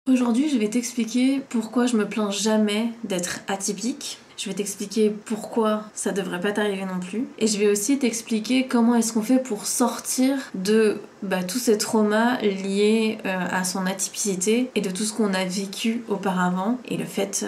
Aujourd'hui, je vais t'expliquer pourquoi je me plains jamais d'être atypique. Je vais t'expliquer pourquoi ça devrait pas t'arriver non plus. Et je vais aussi t'expliquer comment est-ce qu'on fait pour sortir de tous ces traumas liés à son atypicité et de tout ce qu'on a vécu auparavant. Et le fait,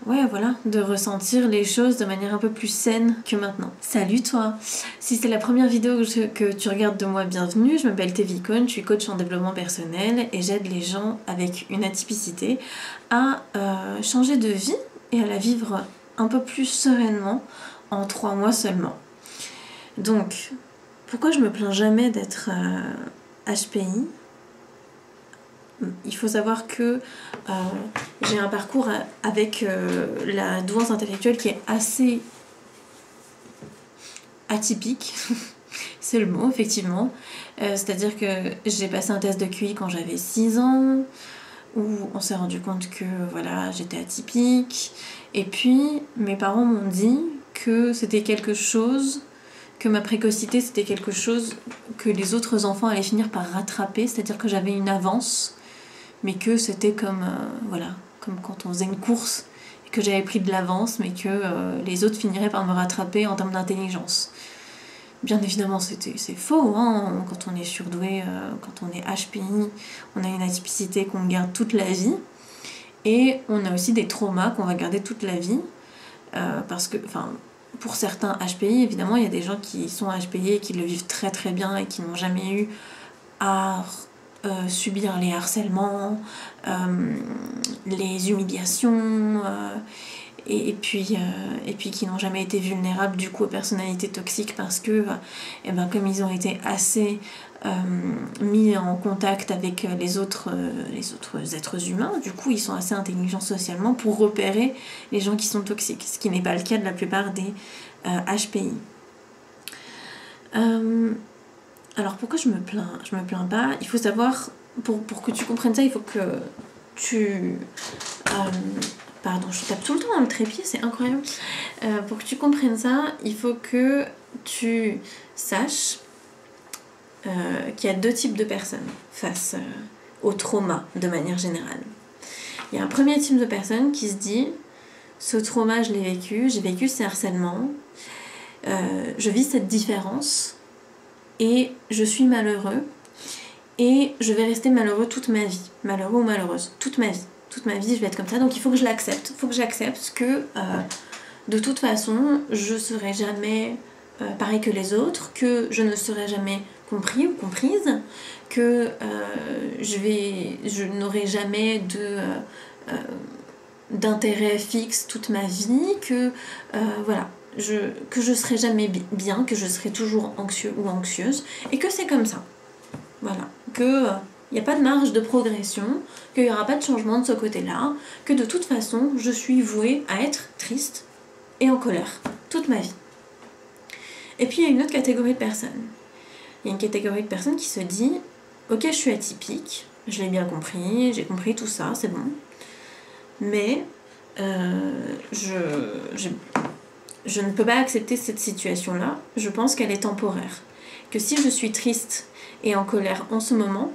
de ressentir les choses de manière un peu plus saine que maintenant. Salut toi! Si c'est la première vidéo que tu regardes de moi, bienvenue. Je m'appelle Tevicone, je suis coach en développement personnel et j'aide les gens avec une atypicité à changer de vie et à la vivre un peu plus sereinement en 3 mois seulement. Donc, pourquoi je me plains jamais d'être HPI? Il faut savoir que j'ai un parcours avec la douance intellectuelle qui est assez atypique. C'est le mot, effectivement. C'est-à-dire que j'ai passé un test de QI quand j'avais 6 ans, où on s'est rendu compte que j'étais atypique. Et puis, mes parents m'ont dit que c'était quelque chose, que ma précocité c'était quelque chose que les autres enfants allaient finir par rattraper, c'est-à-dire que j'avais une avance, mais que c'était comme quand on faisait une course, et que j'avais pris de l'avance, mais que les autres finiraient par me rattraper en termes d'intelligence. Bien évidemment, c'est faux, hein. Quand on est surdoué, quand on est HPI, on a une atypicité qu'on garde toute la vie. Et on a aussi des traumas qu'on va garder toute la vie. Parce que, pour certains HPI, évidemment, il y a des gens qui sont HPI et qui le vivent très très bien et qui n'ont jamais eu à subir les harcèlements, les humiliations, et puis qui n'ont jamais été vulnérables du coup aux personnalités toxiques parce que comme ils ont été assez mis en contact avec les autres êtres humains, du coup ils sont assez intelligents socialement pour repérer les gens qui sont toxiques, ce qui n'est pas le cas de la plupart des HPI. Alors pourquoi je me plains? Je me plains pas. Il faut savoir, pour que tu comprennes ça, il faut que tu... Pardon, je tape tout le temps dans le trépied, c'est incroyable. Pour que tu comprennes ça, il faut que tu saches qu'il y a 2 types de personnes face au trauma de manière générale. Il y a un premier type de personne qui se dit « ce trauma, je l'ai vécu, j'ai vécu ces harcèlements, je vis cette différence et je suis malheureux et je vais rester malheureux toute ma vie, malheureux ou malheureuse, toute ma vie. Toute ma vie, je vais être comme ça, donc il faut que je l'accepte. Il faut que j'accepte que de toute façon, je serai jamais pareil que les autres, que je ne serai jamais compris ou comprise, que je n'aurai jamais d'intérêt fixe toute ma vie, que je serai jamais bien, que je serai toujours anxieux ou anxieuse, et que c'est comme ça. Voilà, que... il n'y a pas de marge de progression, qu'il n'y aura pas de changement de ce côté-là, que de toute façon, je suis vouée à être triste et en colère toute ma vie. Et puis, il y a une autre catégorie de personnes. Il y a une catégorie de personnes qui se dit « Ok, je suis atypique, je l'ai bien compris, j'ai compris tout ça, c'est bon. Mais je ne peux pas accepter cette situation-là, je pense qu'elle est temporaire. Que si je suis triste et en colère en ce moment,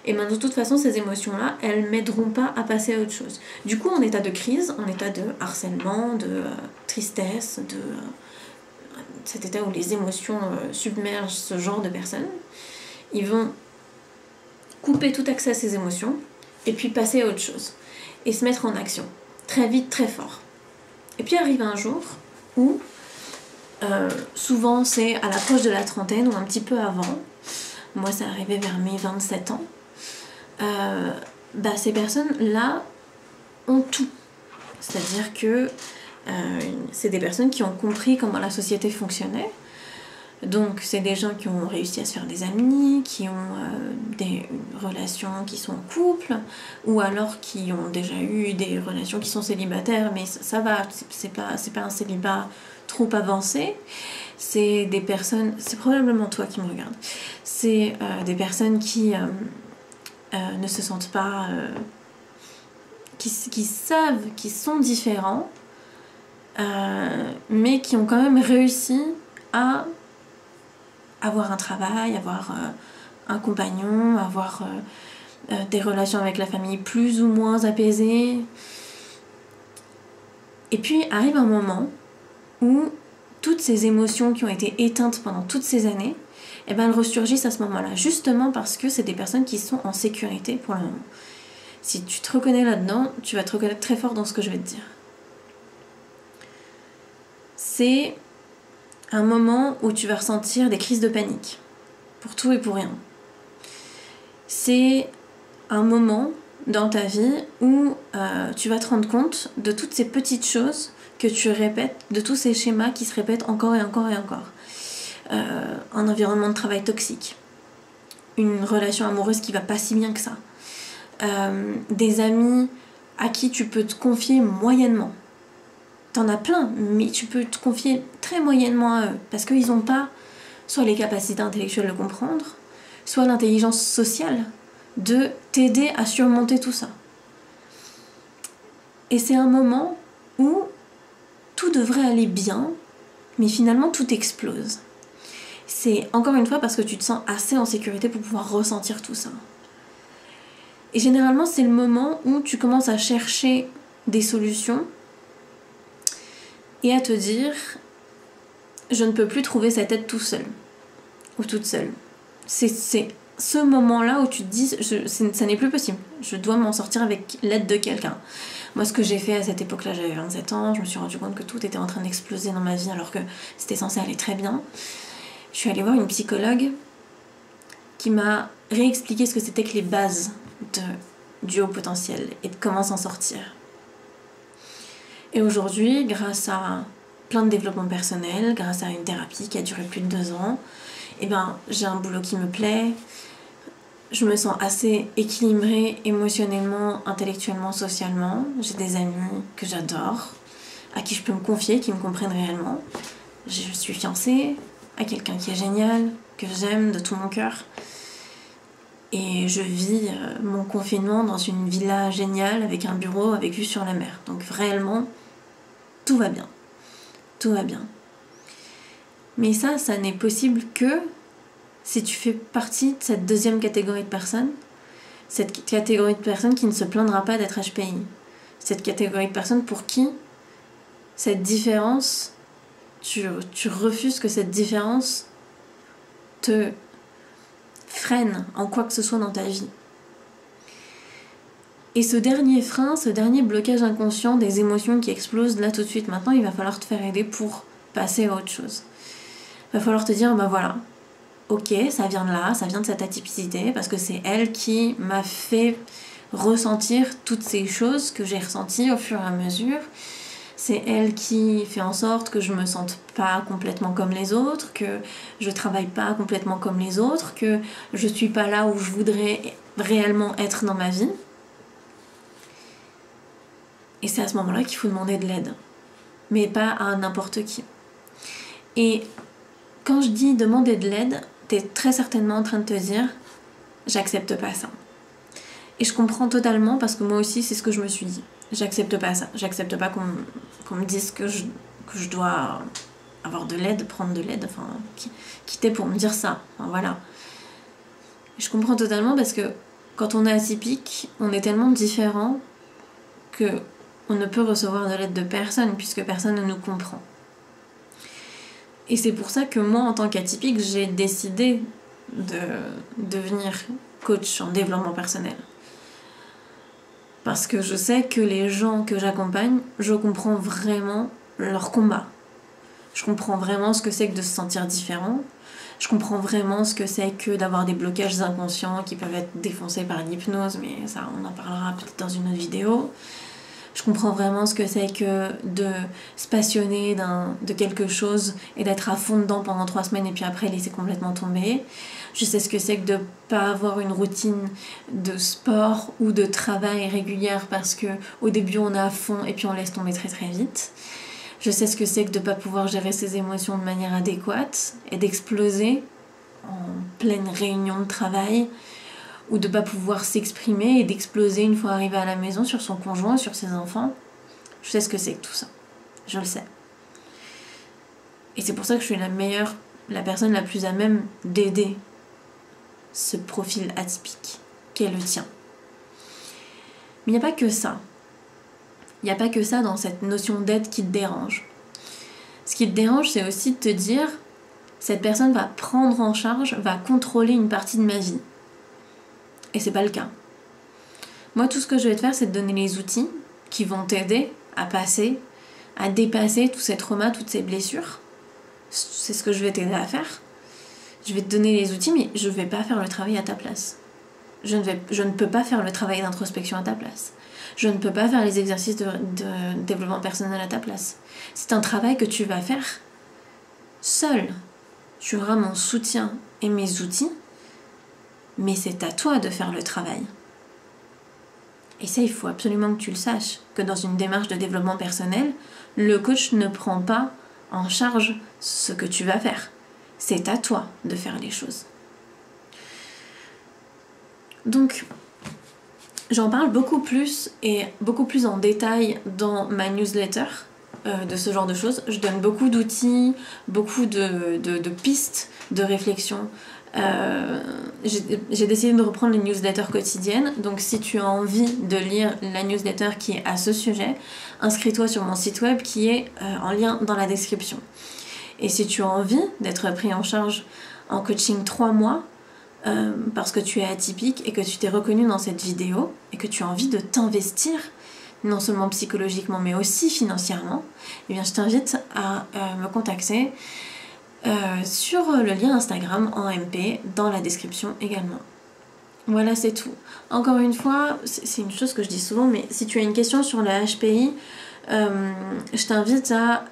et de toute façon ces émotions-là, elles ne m'aideront pas à passer à autre chose. Du coup, en état de crise, en état de harcèlement, de tristesse, de cet état où les émotions submergent ce genre de personnes, ils vont couper tout accès à ces émotions et puis passer à autre chose et se mettre en action très vite, très fort. Et puis arrive un jour où souvent c'est à l'approche de la trentaine ou un petit peu avant, moi ça arrivait vers mes 27 ans, ces personnes-là ont tout. C'est-à-dire que c'est des personnes qui ont compris comment la société fonctionnait. Donc c'est des gens qui ont réussi à se faire des amis, qui ont des relations qui sont en couple, ou alors qui ont déjà eu des relations qui sont célibataires, mais ça va, c'est pas un célibat trop avancé. C'est des personnes, c'est probablement toi qui me regardes, c'est des personnes qui ne se sentent pas, qui savent qu'ils sont différents, mais qui ont quand même réussi à avoir un travail, avoir un compagnon, avoir des relations avec la famille plus ou moins apaisées. Et puis arrive un moment où toutes ces émotions qui ont été éteintes pendant toutes ces années, eh ben, elles ressurgissent à ce moment-là, justement parce que c'est des personnes qui sont en sécurité pour le moment. Si tu te reconnais là-dedans, tu vas te reconnaître très fort dans ce que je vais te dire. C'est un moment où tu vas ressentir des crises de panique, pour tout et pour rien. C'est un moment dans ta vie où tu vas te rendre compte de toutes ces petites choses que tu répètes, de tous ces schémas qui se répètent encore et encore et encore. Un environnement de travail toxique, une relation amoureuse qui va pas si bien que ça, des amis à qui tu peux te confier moyennement. T'en as plein, mais tu peux te confier très moyennement à eux, parce qu'ils n'ont pas soit les capacités intellectuelles de comprendre, soit l'intelligence sociale de t'aider à surmonter tout ça. Et c'est un moment où tout devrait aller bien, mais finalement tout explose. C'est encore une fois parce que tu te sens assez en sécurité pour pouvoir ressentir tout ça. Et généralement, c'est le moment où tu commences à chercher des solutions et à te dire « je ne peux plus trouver cette aide tout seul ou toute seule ». C'est ce moment-là où tu te dis « ça n'est plus possible, je dois m'en sortir avec l'aide de quelqu'un ». Moi, ce que j'ai fait à cette époque-là, j'avais 27 ans, je me suis rendu compte que tout était en train d'exploser dans ma vie alors que c'était censé aller très bien. Je suis allée voir une psychologue qui m'a réexpliqué ce que c'était que les bases du haut potentiel et de comment s'en sortir. Et aujourd'hui, grâce à plein de développement personnel, grâce à une thérapie qui a duré plus de 2 ans, eh ben, j'ai un boulot qui me plaît, je me sens assez équilibrée émotionnellement, intellectuellement, socialement. J'ai des amis que j'adore, à qui je peux me confier, qui me comprennent réellement. Je suis fiancée à quelqu'un qui est génial, que j'aime de tout mon cœur. Et je vis mon confinement dans une villa géniale avec un bureau avec vue sur la mer. Donc réellement, tout va bien. Tout va bien. Mais ça n'est possible que si tu fais partie de cette deuxième catégorie de personnes, cette catégorie de personnes qui ne se plaindra pas d'être HPI. Cette catégorie de personnes pour qui cette différence, tu refuses que cette différence te freine en quoi que ce soit dans ta vie. Et ce dernier frein, ce dernier blocage inconscient des émotions qui explosent là tout de suite, maintenant il va falloir te faire aider pour passer à autre chose. Il va falloir te dire, bah voilà, ok, ça vient de là, ça vient de cette atypicité, parce que c'est elle qui m'a fait ressentir toutes ces choses que j'ai ressenties au fur et à mesure. C'est elle qui fait en sorte que je me sente pas complètement comme les autres, que je travaille pas complètement comme les autres, que je suis pas là où je voudrais réellement être dans ma vie. Et c'est à ce moment-là qu'il faut demander de l'aide, mais pas à n'importe qui. Et quand je dis demander de l'aide, t'es très certainement en train de te dire « j'accepte pas ça ». Et je comprends totalement parce que moi aussi c'est ce que je me suis dit. J'accepte pas ça. J'accepte pas qu'on me dise que je dois avoir de l'aide, prendre de l'aide, enfin, qui t'es pour me dire ça. Enfin, voilà. Et je comprends totalement parce que quand on est atypique, on est tellement différent que on ne peut recevoir de l'aide de personne puisque personne ne nous comprend. Et c'est pour ça que moi, en tant qu'atypique, j'ai décidé de devenir coach en développement personnel. Parce que je sais que les gens que j'accompagne, je comprends vraiment leur combat. Je comprends vraiment ce que c'est que de se sentir différent. Je comprends vraiment ce que c'est que d'avoir des blocages inconscients qui peuvent être défoncés par l'hypnose, mais ça, on en parlera peut-être dans une autre vidéo. Je comprends vraiment ce que c'est que de se passionner de quelque chose et d'être à fond dedans pendant 3 semaines et puis après laisser complètement tomber. Je sais ce que c'est que de ne pas avoir une routine de sport ou de travail régulière parce qu'au début on est à fond et puis on laisse tomber très très vite. Je sais ce que c'est que de ne pas pouvoir gérer ses émotions de manière adéquate et d'exploser en pleine réunion de travail ou de ne pas pouvoir s'exprimer et d'exploser une fois arrivé à la maison sur son conjoint, sur ses enfants. Je sais ce que c'est que tout ça. Je le sais. Et c'est pour ça que je suis la personne la plus à même d'aider ce profil atypique qu'est le tien. Mais il n'y a pas que ça. Il n'y a pas que ça dans cette notion d'aide qui te dérange. Ce qui te dérange, c'est aussi de te dire, cette personne va prendre en charge, va contrôler une partie de ma vie. Et c'est pas le cas. Moi, tout ce que je vais te faire, c'est te donner les outils qui vont t'aider à passer, à dépasser tous ces traumas, toutes ces blessures. C'est ce que je vais t'aider à faire. Je vais te donner les outils, mais je ne vais pas faire le travail à ta place. Je ne peux pas faire le travail d'introspection à ta place. Je ne peux pas faire les exercices de développement personnel à ta place. C'est un travail que tu vas faire seul. Tu auras mon soutien et mes outils, mais c'est à toi de faire le travail. Et ça, il faut absolument que tu le saches, que dans une démarche de développement personnel, le coach ne prend pas en charge ce que tu vas faire. C'est à toi de faire les choses. Donc, j'en parle beaucoup plus et beaucoup plus en détail dans ma newsletter de ce genre de choses. Je donne beaucoup d'outils, beaucoup de pistes de réflexion. J'ai décidé de reprendre les newsletters quotidiennes, donc si tu as envie de lire la newsletter qui est à ce sujet, inscris-toi sur mon site web qui est en lien dans la description. Et si tu as envie d'être pris en charge en coaching 3 mois, parce que tu es atypique et que tu t'es reconnu dans cette vidéo et que tu as envie de t'investir non seulement psychologiquement mais aussi financièrement, eh bien je t'invite à me contacter sur le lien Instagram en MP dans la description également. Voilà, c'est tout. Encore une fois, c'est une chose que je dis souvent, mais si tu as une question sur le HPI, je t'invite à...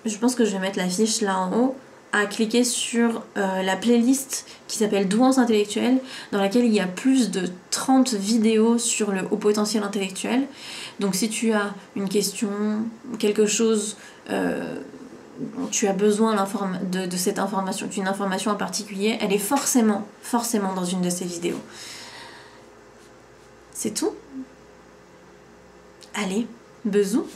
je pense que je vais mettre la fiche là en haut, à cliquer sur la playlist qui s'appelle Douance intellectuelle, dans laquelle il y a plus de 30 vidéos sur le haut potentiel intellectuel. Donc si tu as une question, quelque chose, tu as besoin de cette information, d'une information en particulier, elle est forcément dans une de ces vidéos. C'est tout. Allez, bisous.